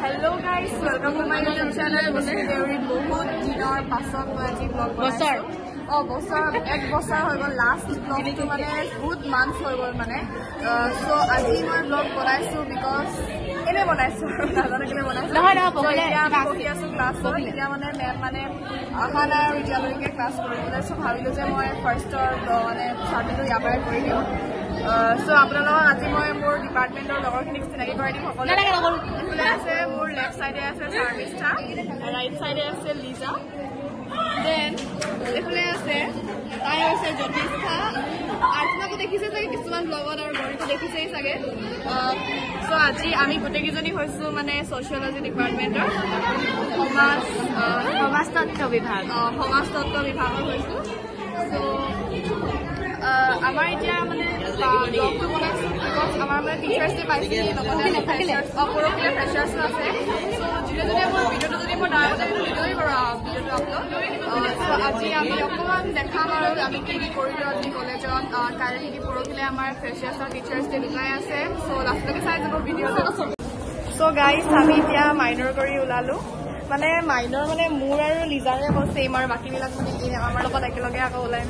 Hello guys, welcome to my YouTube channel. Very বহুত দিনৰ পাছত মই আজি ব্লগ বনাইছো। এক বছৰ হৈ গ'ল লাষ্ট ব্লগটো মানে বহুত মান্থ হৈ গ'ল মানে। সো আজি মই ব্লগ বনাইছো বিকজ এনে বনাইছো নাজানো কেনে বনাইছো। এতিয়া আমি পঢ়ি আছো ক্লাছত। এতিয়া মানে মেম মানে অহা নাই আৰু এতিয়ালৈকে ক্লাছ কৰিবলৈ। সো ভাবিলো যে মই ফাৰ্ষ্টৰ মানে ষ্টাৰ্টিংটো ইয়াৰ পৰাই কৰি দিওঁ। সো আপোনালোকক আজি মই মোৰ ডিপাৰ্টমেণ্টৰ লগৰখিনিক চিনাকি কৰাই দিম। সকলোৱে আছে মোৰ লেফ্ট চাইডে আছে চাৰ্ভিষ্ঠা, ৰাইট চাইডে আছে লিজা, দেন এইফালে আছে তাই হৈছে জ্যোতিষ্ঠা, আৰ্চনাকো দেখিছে চাগে কিছুমান ব্লগত আৰু গৰিকো দেখিছেই চাগে। সো আজি আমি গোটেইকেইজনী হৈছো মানে ছচিয়লজি ডিপাৰ্টমেণ্টৰ সমাজতত্ব বিভাগৰ হৈছো। চ' আমাৰ এতিয়া মানে ব্লগটো বনাইছো বিকজ আমাৰ মানে টিচাৰ্ছ ডে পাইছে লগতে পৰহিলে ফ্ৰেচাৰ্ছো আছে। চ' যোনে যোনে মোৰ ভিডিঅ'টো যদি মই তাৰ আগতে ভিডিঅ'ই কৰোঁ ভিডিঅ'টো আপলোড। আজি আমি অকণমান দেখাম আৰু আমি কি কি কৰিলোঁ আজি কলেজত। কাইলৈ কি পৰহিলে আমাৰ ফ্ৰেচাৰ্ছৰ টিচাৰ্ছ ডে দুটাই আছে। চ' লাষ্টলৈকে চাই যাব ভিডিঅ'টো। চ' গাইজ আমি এতিয়া মাইনৰ কৰি ওলালোঁ। মানে মাইনৰ মানে মোৰ আৰু লিজাৰে আকৌ ছেইম আৰু বাকীবিলাক মানে আমাৰ লগত একেলগে আকৌ ওলাই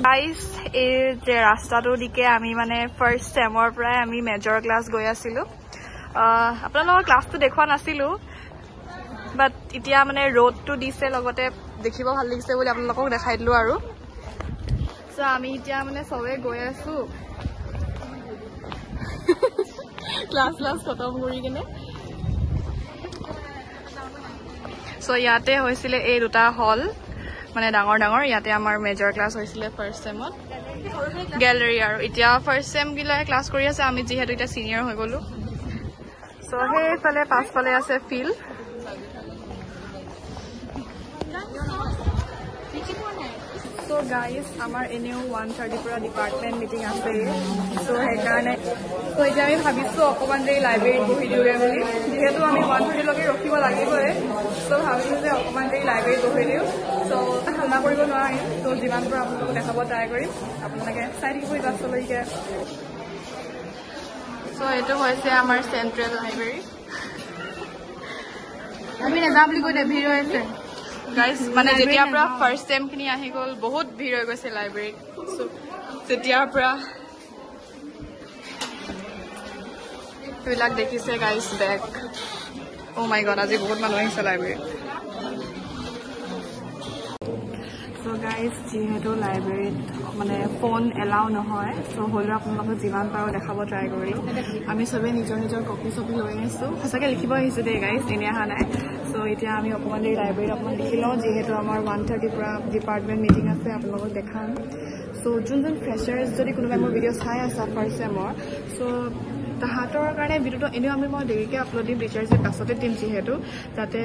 গাইজ এই যে ৰাস্তাটোৰ দিকে আমি মানে ফাৰ্ষ্ট ছেমৰ পৰাই আমি মেজৰ ক্লাছ গৈ আছিলোঁ। আপোনালোকৰ ক্লাছটো দেখুওৱা নাছিলোঁ বাট এতিয়া মানে ৰ'দটো দিছে লগতে দেখিব ভাল লাগিছে বুলি আপোনালোকক দেখাই দিলোঁ আৰু। চ' আমি এতিয়া মানে চবেই গৈ আছোঁ ক্লাছ খতম কৰি কিনে। চ' ইয়াতে হৈছিলে এই দুটা হল মানে ডাঙৰ ইয়াতে আমাৰ মেজৰ ক্লাছ হৈছিলে ফাৰ্ষ্ট ছেমত গেলেৰী। আৰু এতিয়া ফাৰ্ষ্ট ছেমগিলাই ক্লাছ কৰি আছে আমি যিহেতু এতিয়া ছিনিয়ৰ হৈ গ'লো। চ' সেইফালে পাছফালে আছে ফিল্ড। চ' গাইজ আমাৰ এনেও 1:30 পৰা ডিপাৰ্টমেণ্ট মিটিং আছে। চ' সেইকাৰণে এতিয়া আমি ভাবিছোঁ অকণমান দেৰি লাইব্ৰেৰীত বহি দিওঁগৈ বুলি, যিহেতু আমি 1:30লৈকে ৰখিব লাগিবই। চ' ভাবিছোঁ যে অকণমান দেৰি লাইব্ৰেৰীত বহি দিওঁ। চ' ঠাণ্ডা কৰিব নোৱাৰিম। চ' যিমান পাৰোঁ আপোনালোকক দেখাব ট্ৰাই কৰিম, আপোনালোকে চাই থাকিব লাষ্টলৈকে। চ' এইটো হৈছে আমাৰ চেণ্ট্ৰেল লাইব্ৰেৰী। আমি নাযাওঁ বুলি কৈ দে, ভিৰ হৈ আছে গাইজ। মানে যেতিয়াৰ পৰা ফাৰ্ষ্ট ছেমখিনি আহি গ'ল বহুত ভিৰ হৈ গৈছে লাইব্ৰেৰীত। চ' যেতিয়াৰ পৰা এইবিলাক দেখিছে গাইজ বেগ। অ' মাই গড আজি বহুত মানুহ আহিছে লাইব্ৰেৰীত। চ' গাইজ যিহেতু লাইব্ৰেৰীত মানে ফোন এলাউ নহয়, চ' হ'লেও আপোনালোকক যিমান পাৰোঁ দেখাব ট্ৰাই কৰিলোঁ। আমি চবেই নিজৰ কপি চপি লৈ আহিছোঁ। সঁচাকৈ লিখিব আহিছোঁ দেই গাইজ, এনেই অহা নাই। চ' এতিয়া আমি অকণমান দেৰি লাইব্ৰেৰীত অকণমান লিখি লওঁ, যিহেতু আমাৰ 1:30 পৰা ডিপাৰ্টমেণ্ট মিটিং আছে আপোনালোকক দেখাম। চ' যোন ফ্ৰেচাৰ্ছ যদি কোনোবাই মোৰ ভিডিঅ' চাই আছা ফাৰ্ষ্ট ছেমৰ, চ' তাহাঁতৰ কাৰণে ভিডিঅ'টো এনেও মই দেৰিকৈ আপলোড দিম, টিচাৰ্ছ ডে পাছতে দিম যিহেতু, যাতে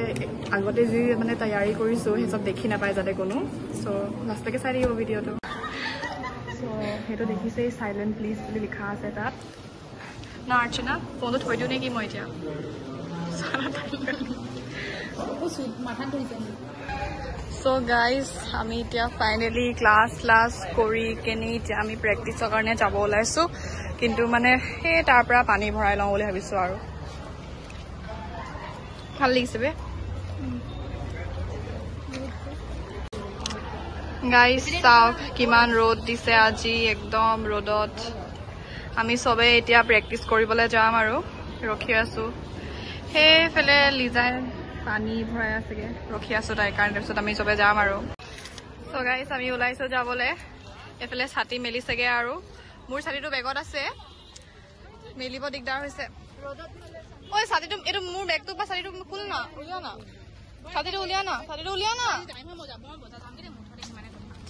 আগতে যি মানে তৈয়াৰী কৰিছোঁ সেই চব দেখি নাপায় যাতে কোনো। চ' লাষ্টলৈকে চাই থাকিব ভিডিঅ'টো। চ' সেইটো দেখিছেই চাইলেণ্ট প্লিজ বুলি লিখা আছে তাত। না অৰ্চনা ফোনটো থৈ দিওঁ নেকি মই এতিয়া? চ' গাইজ আমি এতিয়া ফাইনেলি ক্লাছ কৰি কেনে এতিয়া আমি প্ৰেক্টিছৰ কাৰণে যাব ওলাইছোঁ। কিন্তু মানে সেই তাৰ পৰা পানী ভৰাই লওঁ বুলি ভাবিছোঁ আৰু। ভাল লাগিছে বে গাইজ। চাওক কিমান ৰ'দ দিছে আজি, একদম ৰ'দত আমি চবেই এতিয়া প্ৰেক্টিছ কৰিবলৈ যাম আৰু ৰখি আছোঁ। সেইফালে লিজাই পানী ভৰাই আছেগৈ, ৰখি আছোঁ তাইৰ কাৰণে। তাৰপিছত আমি চবে যাম আৰু। চ' গাইজ আমি ওলাইছোঁ যাবলৈ। এইফালে ছাতি মেলিছেগৈ আৰু মোৰ ছাতিটো বেগত আছে, মেলিব দিগদাৰ হৈছে। ঐ ছাতিটো এইটো মোৰ বেগটো বা ছাতিটো খোল না, উলিয়া না, ছাতিটো উলিয়া না।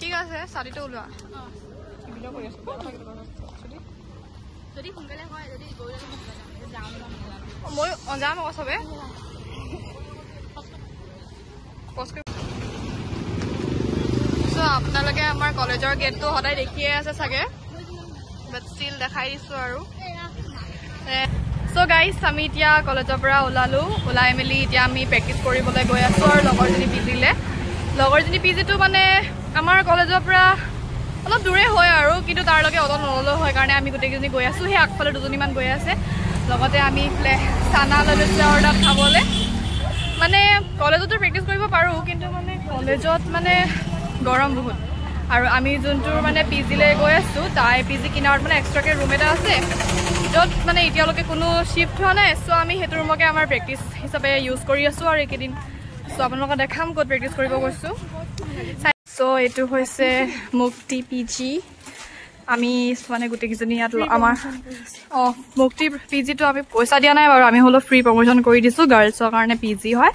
ঠিক আছে ছাতিটো ওলোৱা। মই যাম আকৌ চবে। চ' আপোনালোকে আমাৰ কলেজৰ গেটটো সদায় দেখিয়ে আছে চাগে, বাট ষ্টিল দেখাই দিছোঁ আৰু। চ' গাইজ আমি এতিয়া কলেজৰ পৰা ওলাই মেলি এতিয়া আমি প্ৰেক্টিছ কৰিবলৈ গৈ আছোঁ আৰু লগৰজনী পিজিটো মানে আমাৰ কলেজৰ পৰা অলপ দূৰে হয় আৰু, কিন্তু তাৰ লগে অলপ নল'লেও হয় কাৰণে আমি গোটেইকেইজনী গৈ আছোঁ। সেই আগফালে দুজনীমান গৈ আছে। লগতে আমি ইফালে চানা লৈ লৈছোঁ আৰু তাত খাবলৈ মানে কলেজতো প্ৰেক্টিচ কৰিব পাৰোঁ কিন্তু মানে কলেজত মানে গৰম বহুত আৰু আমি যোনটোৰ মানে পি জিলৈ গৈ আছোঁ তাই পি জি কিনাৰত মানে এক্সট্ৰাকৈ ৰুম এটা আছে য'ত মানে এতিয়ালৈকে কোনো শ্বিফ্ট হোৱা নাই চ' আমি সেইটো ৰুমকে আমাৰ প্ৰেক্টিচ হিচাপে ইউজ কৰি আছোঁ আৰু এইকেইদিন চ' আপোনালোকক দেখাম ক'ত প্ৰেক্টিচ কৰিব গৈছোঁ চ' এইটো হৈছে মুক্তি পি জি আমি মানে গোটেইকেইজনী ইয়াত আমাৰ মুক্তি পি জিটো আমি পইচা দিয়া নাই বাৰু আমি হ'লেও ফ্ৰী প্ৰমোশ্যন কৰি দিছোঁ গাৰ্লছৰ কাৰণে পি জি হয়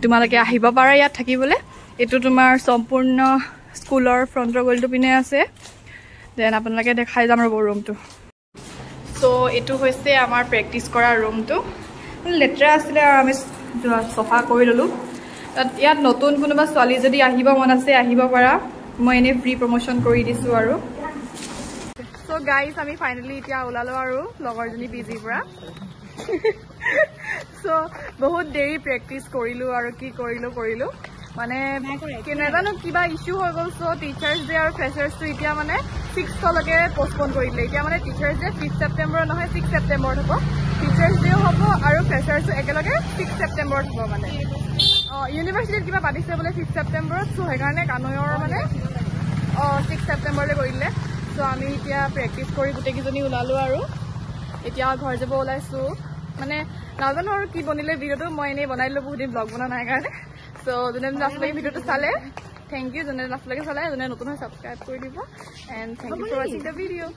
তোমালোকে আহিব পাৰা ইয়াত থাকিবলৈ এইটো তোমাৰ সম্পূৰ্ণ স্কুলৰ ফ্ৰণ্টৰ গলিটো পিনে আছে দেন আপোনালোকে দেখাই যাম ৰ'ব ৰুমটো চ' এইটো হৈছে আমাৰ প্ৰেক্টিচ কৰা ৰুমটো লেতেৰা আছিলে আৰু আমি চফা কৰি ল'লোঁ ইয়াত নতুন কোনোবা ছোৱালী যদি আহিব মন আছে আহিব পাৰা মই এনেই ফ্ৰী প্ৰমোশ্যন কৰি দিছোঁ আৰু চ' গাইজ আমি ফাইনেলি এতিয়া ওলালোঁ আৰু লগৰজনী পি জিৰ পৰা চ' বহুত দেৰি প্ৰেক্টিচ কৰিলোঁ আৰু কি কৰিলোঁ মানে নাজানো কিবা ইছ্যু হৈ গ'ল চ' টিচাৰ্ছ ডে আৰু ফ্ৰেচাৰ্ছটো এতিয়া মানে 6লৈকে পষ্টপন কৰি দিলে এতিয়া মানে টিচাৰ্ছ ডে 5 ছেপ্টেম্বৰ নহয় 6 ছেপ্টেম্বৰত হ'ব টিচাৰ্ছ ডেও হ'ব আৰু ফ্ৰেচাৰ্ছো একেলগে 6 ছেপ্টেম্বৰত হ'ব মানে ইউনিভাৰ্চিটিত কিবা পাতিছে বোলে 5 ছেপ্টেম্বৰত চ' সেইকাৰণে কানৈৰ মানে 6 ছেপ্টেম্বৰলৈ কৰি দিলে চ' আমি এতিয়া প্ৰেক্টিচ কৰি গোটেইকেইজনী ওলালোঁ আৰু এতিয়া ঘৰ যাব ওলাইছোঁ মানে নাজানো আৰু কি বনিলে ভিডিঅ'টো মই এনেই বনাই দিলোঁ বহুত দিন ব্লগ বনোৱা নাই কাৰণে চ' যোনে লাষ্টলৈকে ভিডিঅ'টো চালে থেংক ইউ যোনে লাষ্টলৈকে চালে যোনে নতুন হয় ছাবস্ক্ৰাইব কৰি দিব এণ্ড থেংক ইউ ফৰ ৱাচিং দ্য ভিডিঅ'